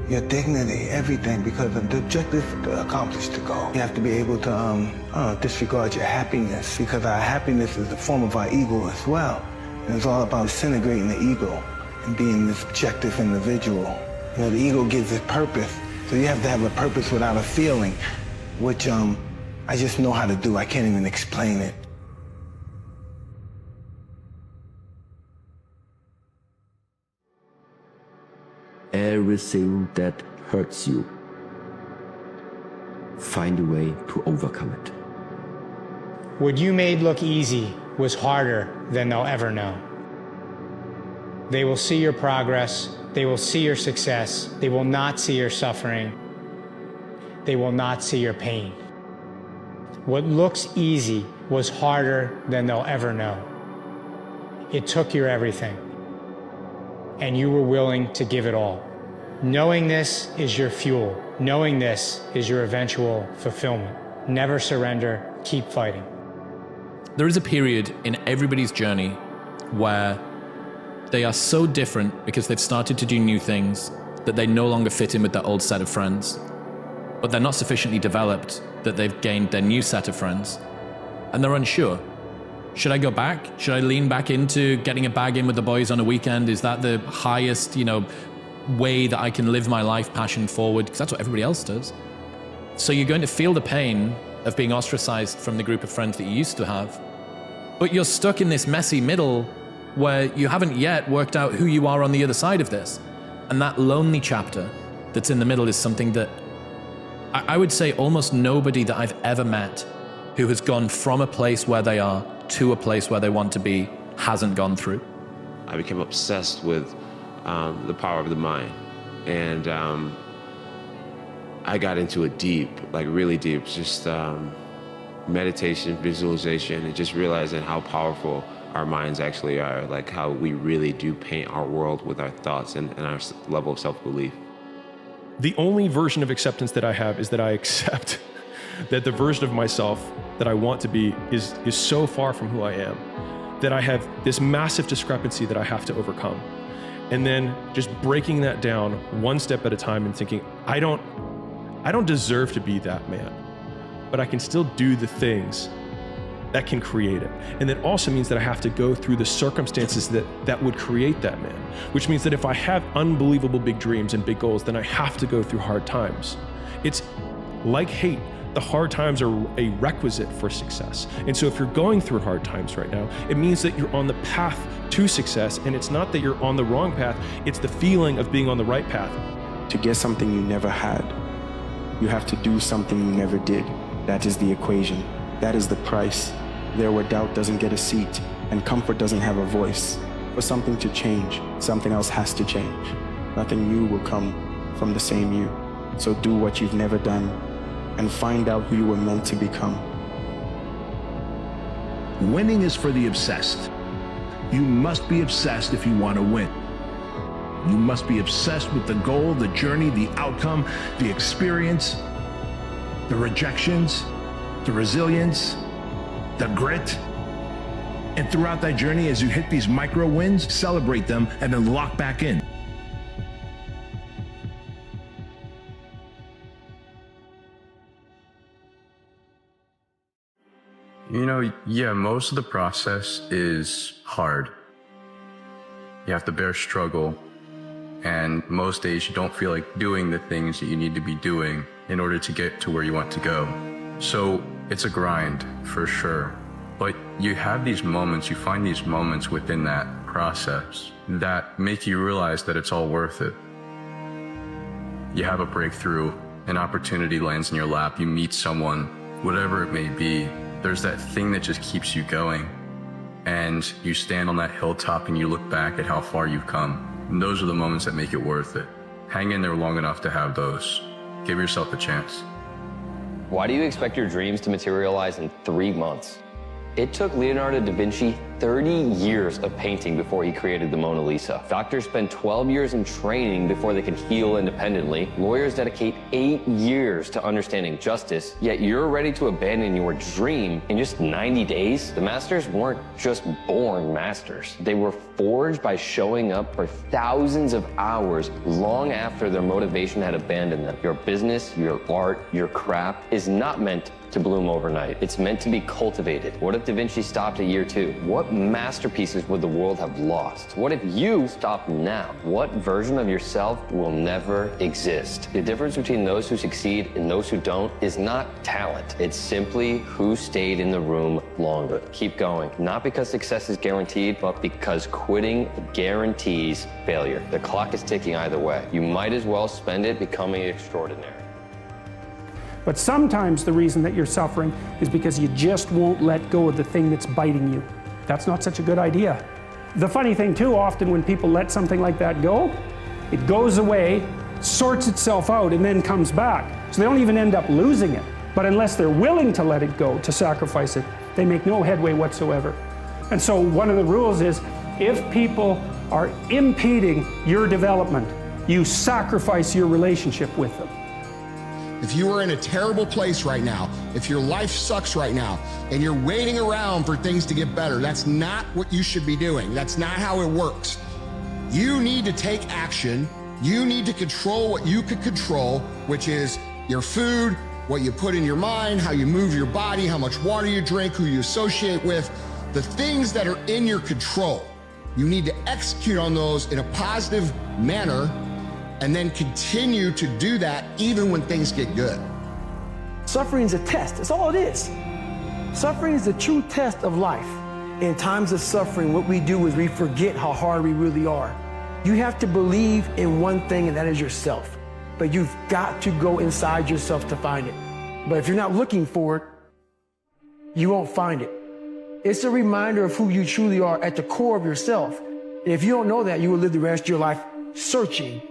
your dignity, everything, because the objective is to accomplish the goal. You have to be able to disregard your happiness, because our happiness is a form of our ego as well. And it's all about disintegrating the ego and being this objective individual. You know, the ego gives it purpose, so you have to have a purpose without a feeling, which I just know how to do. I can't even explain it. Everything that hurts you, find a way to overcome it. What you made look easy was harder than they'll ever know. They will see your progress, they will see your success, they will not see your suffering, they will not see your pain. What looks easy was harder than they'll ever know. It took your everything, and you were willing to give it all. Knowing this is your fuel. Knowing this is your eventual fulfillment. Never surrender, keep fighting. There is a period in everybody's journey where they are so different because they've started to do new things that they no longer fit in with their old set of friends. But they're not sufficiently developed that they've gained their new set of friends. And they're unsure. Should I go back? Should I lean back into getting a bag in with the boys on a weekend? Is that the highest, way that I can live my life passion forward? Because that's what everybody else does. So you're going to feel the pain of being ostracized from the group of friends that you used to have. But you're stuck in this messy middle where you haven't yet worked out who you are on the other side of this. And that lonely chapter that's in the middle is something that I would say almost nobody that I've ever met who has gone from a place where they are to a place where they want to be hasn't gone through. I became obsessed with the power of the mind. And I got into it deep, like really deep, just meditation, visualization, and just realizing how powerful our minds actually are, like how we really do paint our world with our thoughts and our level of self-belief. The only version of acceptance that I have is that I accept that the version of myself that I want to be is so far from who I am, that I have this massive discrepancy that I have to overcome. And then just breaking that down one step at a time and thinking, I don't deserve to be that man, but I can still do the things that can create it. And that also means that I have to go through the circumstances that would create that man, which means that if I have unbelievable big dreams and big goals, then I have to go through hard times. It's like hate. The hard times are a requisite for success. And so if you're going through hard times right now, it means that you're on the path to success, and it's not that you're on the wrong path, it's the feeling of being on the right path. To get something you never had, you have to do something you never did. That is the equation. That is the price. There where doubt doesn't get a seat and comfort doesn't have a voice. For something to change, something else has to change. Nothing new will come from the same you. So do what you've never done and find out who you were meant to become. Winning is for the obsessed. You must be obsessed if you want to win. You must be obsessed with the goal, the journey, the outcome, the experience, the rejections, the resilience, the grit. And throughout that journey, as you hit these micro wins, celebrate them and then lock back in. Yeah, most of the process is hard. You have to bear struggle And most days you don't feel like doing the things that you need to be doing in order to get to where you want to go. So it's a grind for sure. But you have these moments, you find these moments within that process that make you realize that it's all worth it. You have a breakthrough, an opportunity lands in your lap, you meet someone, whatever it may be, there's that thing that just keeps you going. And you stand on that hilltop and you look back at how far you've come. And those are the moments that make it worth it. Hang in there long enough to have those. Give yourself a chance. Why do you expect your dreams to materialize in 3 months? It took Leonardo da Vinci 30 years of painting before he created the Mona Lisa. Doctors spend 12 years in training before they can heal independently. Lawyers dedicate 8 years to understanding justice, yet you're ready to abandon your dream in just 90 days? The masters weren't just born masters. They were forged by showing up for thousands of hours long after their motivation had abandoned them. Your business, your art, your craft is not meant to bloom overnight. It's meant to be cultivated. What if Da Vinci stopped at year 2? What masterpieces would the world have lost? What if you stopped now? What version of yourself will never exist? The difference between those who succeed and those who don't is not talent. It's simply who stayed in the room longer. Keep going. Not because success is guaranteed, but because quitting guarantees failure. The clock is ticking either way. You might as well spend it becoming extraordinary. But sometimes the reason that you're suffering is because you just won't let go of the thing that's biting you. That's not such a good idea. The funny thing too, often when people let something like that go, it goes away, sorts itself out, and then comes back. So they don't even end up losing it. But unless they're willing to let it go, to sacrifice it, they make no headway whatsoever. And so one of the rules is, if people are impeding your development, you sacrifice your relationship with them. If you are in a terrible place right now, if your life sucks right now, and you're waiting around for things to get better, that's not what you should be doing. That's not how it works. You need to take action. You need to control what you can control, which is your food, what you put in your mind, how you move your body, how much water you drink, who you associate with, the things that are in your control. You need to execute on those in a positive manner and then continue to do that even when things get good. Suffering is a test. That's all it is. Suffering is the true test of life. In times of suffering, what we do is we forget how hard we really are. You have to believe in one thing, and that is yourself. But you've got to go inside yourself to find it. But if you're not looking for it, you won't find it. It's a reminder of who you truly are at the core of yourself. And if you don't know that, you will live the rest of your life searching,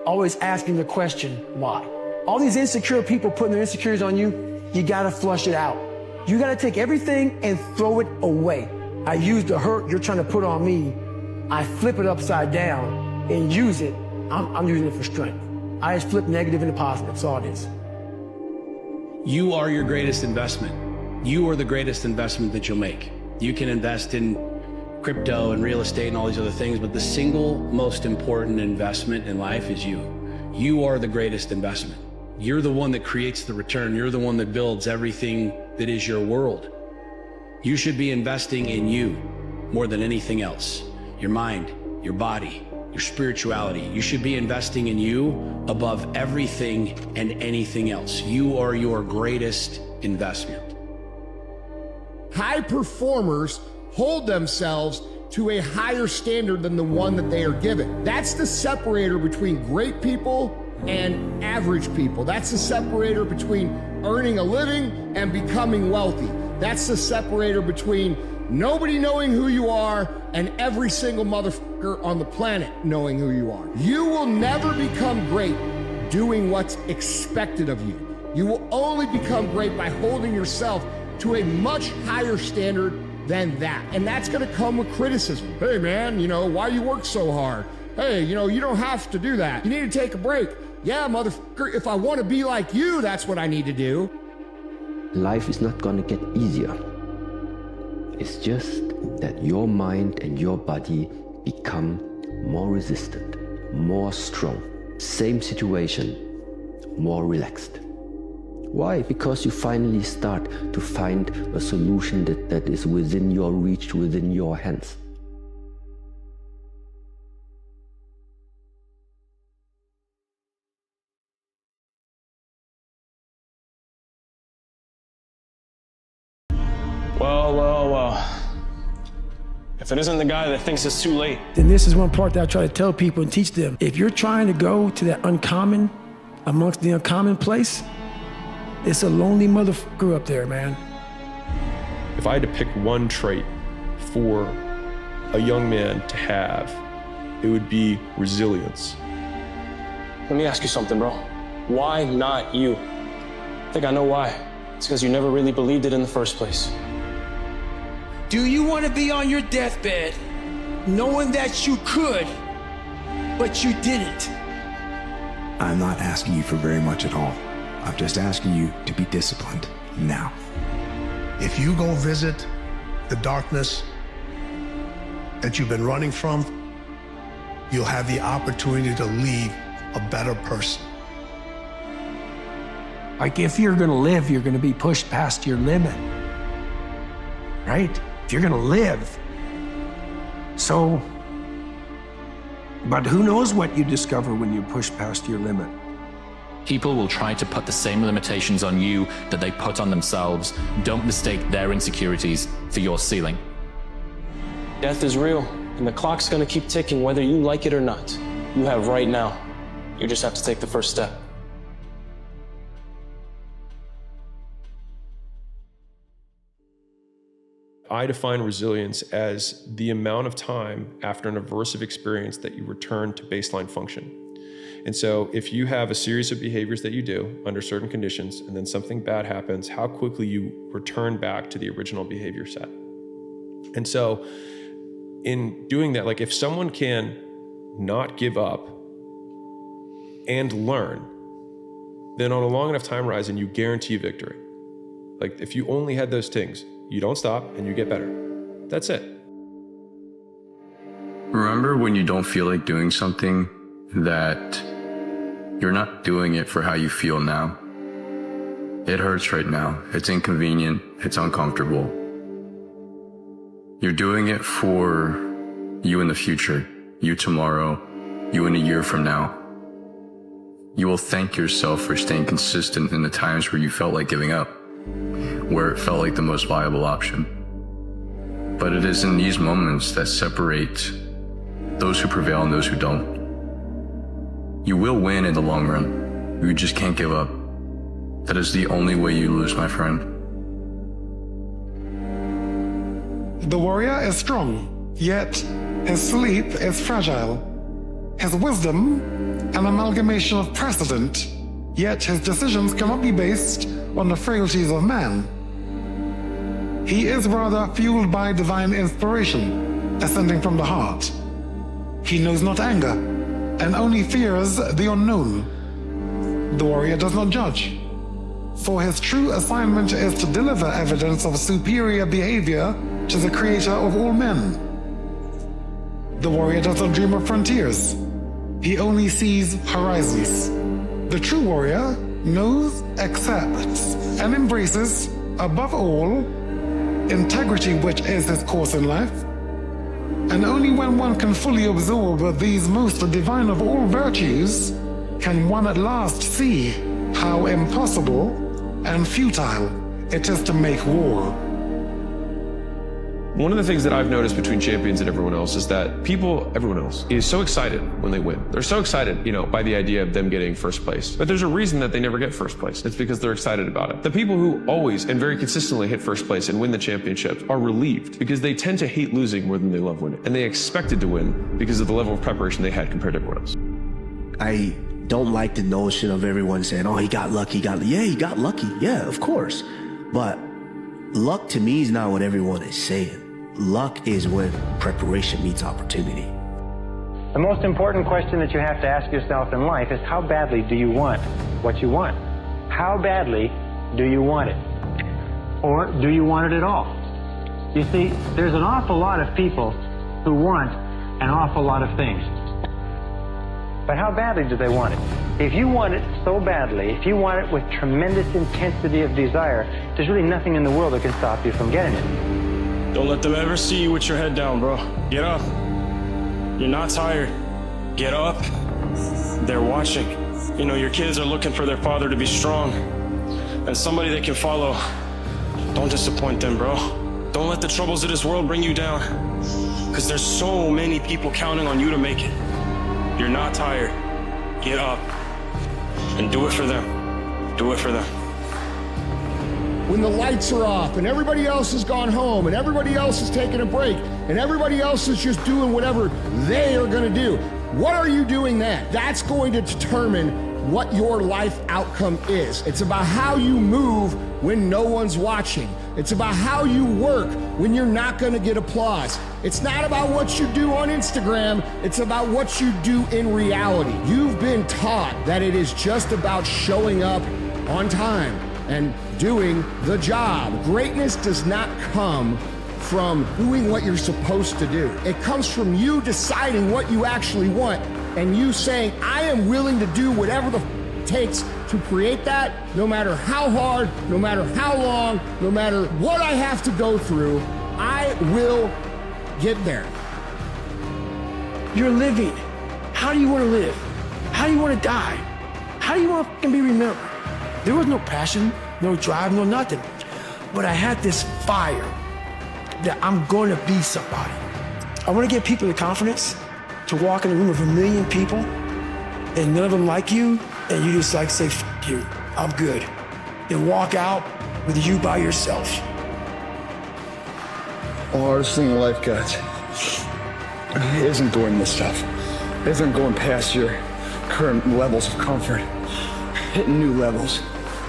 always asking the question, why? All these insecure people putting their insecurities on you, you gotta flush it out. You gotta take everything and throw it away. I use the hurt you're trying to put on me, I flip it upside down and use it. I'm using it for strength. I just flip negative into positive, that's all it is. You are your greatest investment. You are the greatest investment that you'll make. You can invest in crypto and real estate and all these other things, but the single most important investment in life is you. You are the greatest investment. You're the one that creates the return. You're the one that builds everything that is your world. You should be investing in you more than anything else. Your mind, your body, your spirituality. You should be investing in you above everything and anything else. You are your greatest investment. High performers hold themselves to a higher standard than the one that they are given. That's the separator between great people and average people. That's the separator between earning a living and becoming wealthy. That's the separator between nobody knowing who you are and every single motherfucker on the planet knowing who you are. You will never become great doing what's expected of you. You will only become great by holding yourself to a much higher standard than that. And that's gonna come with criticism. Hey man, why you work so hard? Hey, you don't have to do that. You need to take a break. Yeah, motherfucker, if I wanna be like you, that's what I need to do. Life is not gonna get easier. It's just that your mind and your body become more resistant, more strong. Same situation, more relaxed. Why? Because you finally start to find a solution that is within your reach, within your hands. Well. If it isn't the guy that thinks it's too late. Then this is one part that I try to tell people and teach them. If you're trying to go to that uncommon, amongst the uncommon place, it's a lonely motherfucker up there, man. If I had to pick one trait for a young man to have, it would be resilience. Let me ask you something, bro. Why not you? I think I know why. It's because you never really believed it in the first place. Do you want to be on your deathbed knowing that you could, but you didn't? I'm not asking you for very much at all. I'm just asking you to be disciplined now. If you go visit the darkness that you've been running from, you'll have the opportunity to leave a better person. Like if you're gonna live, you're gonna be pushed past your limit, right? If you're gonna live. So, but who knows what you discover when you push past your limit? People will try to put the same limitations on you that they put on themselves. Don't mistake their insecurities for your ceiling. Death is real, and the clock's gonna keep ticking whether you like it or not. You have right now. You just have to take the first step. I define resilience as the amount of time after an aversive experience that you return to baseline function. And so if you have a series of behaviors that you do under certain conditions and then something bad happens, how quickly you return back to the original behavior set. And so in doing that, like if someone can not give up and learn, then on a long enough time horizon, you guarantee victory. Like if you only had those things, you don't stop and you get better. That's it. Remember when you don't feel like doing something that you're not doing it for how you feel now. It hurts right now. It's inconvenient. It's uncomfortable. You're doing it for you in the future, you tomorrow, you in a year from now. You will thank yourself for staying consistent in the times where you felt like giving up, where it felt like the most viable option. But it is in these moments that separate those who prevail and those who don't. You will win in the long run. You just can't give up. That is the only way you lose, my friend. The warrior is strong, yet his sleep is fragile. His wisdom, an amalgamation of precedent, yet his decisions cannot be based on the frailties of man. He is rather fueled by divine inspiration, ascending from the heart. He knows not anger, and only fears the unknown. The warrior does not judge, for his true assignment is to deliver evidence of superior behavior to the creator of all men. The warrior does not dream of frontiers. He only sees horizons. The true warrior knows, accepts, and embraces, above all, integrity, which is his course in life. And only when one can fully absorb these most divine of all virtues can one at last see how impossible and futile it is to make war. One of the things that I've noticed between champions and everyone else is that everyone else is so excited when they win. They're so excited, by the idea of them getting first place. But there's a reason that they never get first place. It's because they're excited about it. The people who always and very consistently hit first place and win the championships are relieved because they tend to hate losing more than they love winning. And they expected to win because of the level of preparation they had compared to everyone else. I don't like the notion of everyone saying, oh, he got lucky, yeah, he got lucky. Yeah, of course. But luck to me is not what everyone is saying. Luck is when preparation meets opportunity. The most important question that you have to ask yourself in life is how badly do you want what you want? How badly do you want it? Or do you want it at all? You see, there's an awful lot of people who want an awful lot of things. But how badly do they want it? If you want it so badly, if you want it with tremendous intensity of desire, there's really nothing in the world that can stop you from getting it. Don't let them ever see you with your head down, bro. Get up. You're not tired. Get up. They're watching. Your kids are looking for their father to be strong and somebody they can follow. Don't disappoint them, bro. Don't let the troubles of this world bring you down. Because there's so many people counting on you to make it. You're not tired. Get up and do it for them. Do it for them. When the lights are off and everybody else has gone home and everybody else is taking a break and everybody else is just doing whatever they are going to do, what are you doing then? That's going to determine what your life outcome is. It's about how you move when no one's watching. It's about how you work when you're not going to get applause. It's not about what you do on Instagram. It's about what you do in reality. You've been taught that it is just about showing up on time and doing the job. Greatness does not come from doing what you're supposed to do. It comes from you deciding what you actually want and you saying, I am willing to do whatever it takes to create that, no matter how hard, no matter how long, no matter what I have to go through, I will get there. You're living. How do you want to live? How do you want to die? How do you want to be remembered? There was no passion, no drive, no nothing. But I had this fire that I'm going to be somebody. I want to give people the confidence to walk in a room with 1 million people and none of them like you, and you just like say, F you, I'm good. And walk out with you by yourself. The hardest thing in life, guys, isn't doing this stuff. Isn't going past your current levels of comfort. Hitting new levels.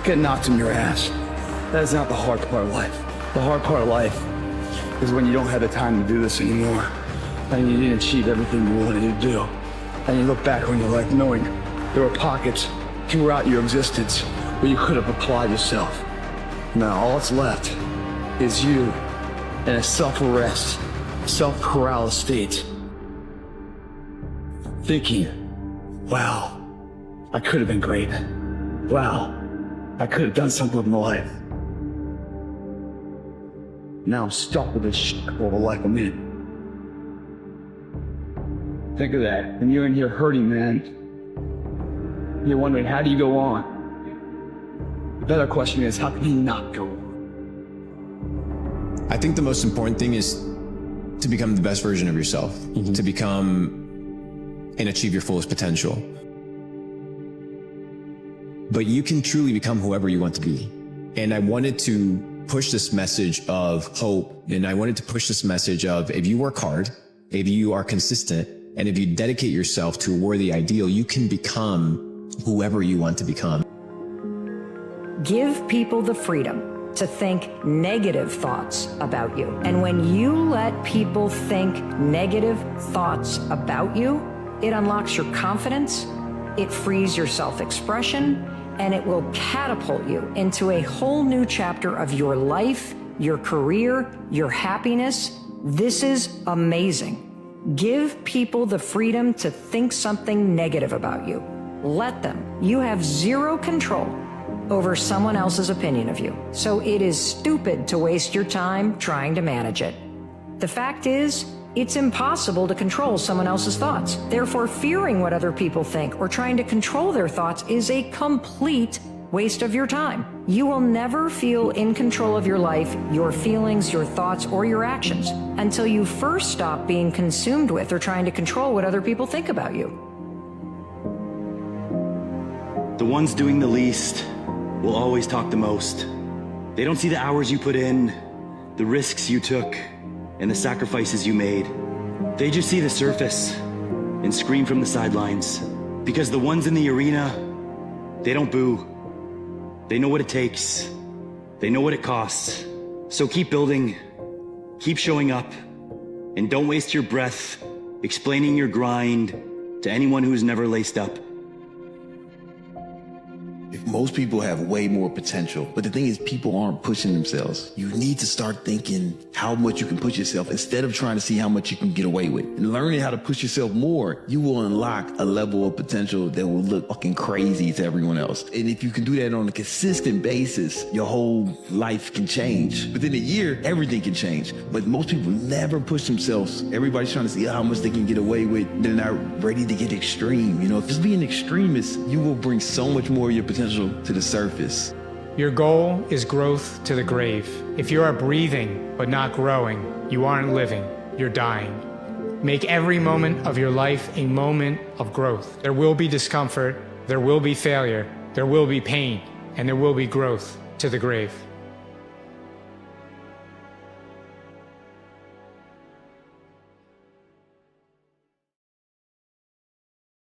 Getting knocked in your ass. That's not the hard part of life. The hard part of life is when you don't have the time to do this anymore. And you didn't achieve everything you wanted to do. And you look back on your life knowing there were pockets throughout your existence where you could have applied yourself. Now all that's left is you in a self-arrest, self-corral state. Thinking, wow, I could have been great. Wow, I could have done something with my life. Now I'm stuck with this shit for the life I'm in. Think of that, and you're in here hurting, man. You're wondering, how do you go on? The better question is, how can you not go on? I think the most important thing is to become the best version of yourself, to become and achieve your fullest potential. But you can truly become whoever you want to be. And I wanted to push this message of hope, and I wanted to push this message of, if you work hard, if you are consistent, and if you dedicate yourself to a worthy ideal, you can become whoever you want to become. Give people the freedom to think negative thoughts about you. And when you let people think negative thoughts about you, it unlocks your confidence, it frees your self-expression, and it will catapult you into a whole new chapter of your life, your career, your happiness. This is amazing. Give people the freedom to think something negative about you. Let them. You have zero control over someone else's opinion of you. So it is stupid to waste your time trying to manage it. The fact is, it's impossible to control someone else's thoughts. Therefore, fearing what other people think or trying to control their thoughts is a complete waste of your time. You will never feel in control of your life, your feelings, your thoughts, or your actions until you first stop being consumed with or trying to control what other people think about you. The ones doing the least will always talk the most. They don't see the hours you put in, the risks you took, and the sacrifices you made. They just see the surface and scream from the sidelines. Because the ones in the arena, they don't boo. They know what it takes. They know what it costs. So keep building, keep showing up, and don't waste your breath explaining your grind to anyone who's never laced up. Most people have way more potential, but the thing is, people aren't pushing themselves. You need to start thinking how much you can push yourself instead of trying to see how much you can get away with. And learning how to push yourself more, you will unlock a level of potential that will look fucking crazy to everyone else. And if you can do that on a consistent basis, your whole life can change. Within a year, everything can change. But most people never push themselves. Everybody's trying to see how much they can get away with. They're not ready to get extreme. You know, if just being an extremist, you will bring so much more of your potential to the surface. Your goal is growth to the grave. If you are breathing but not growing, you aren't living, you're dying. Make every moment of your life a moment of growth. There will be discomfort, there will be failure, there will be pain, and there will be growth to the grave.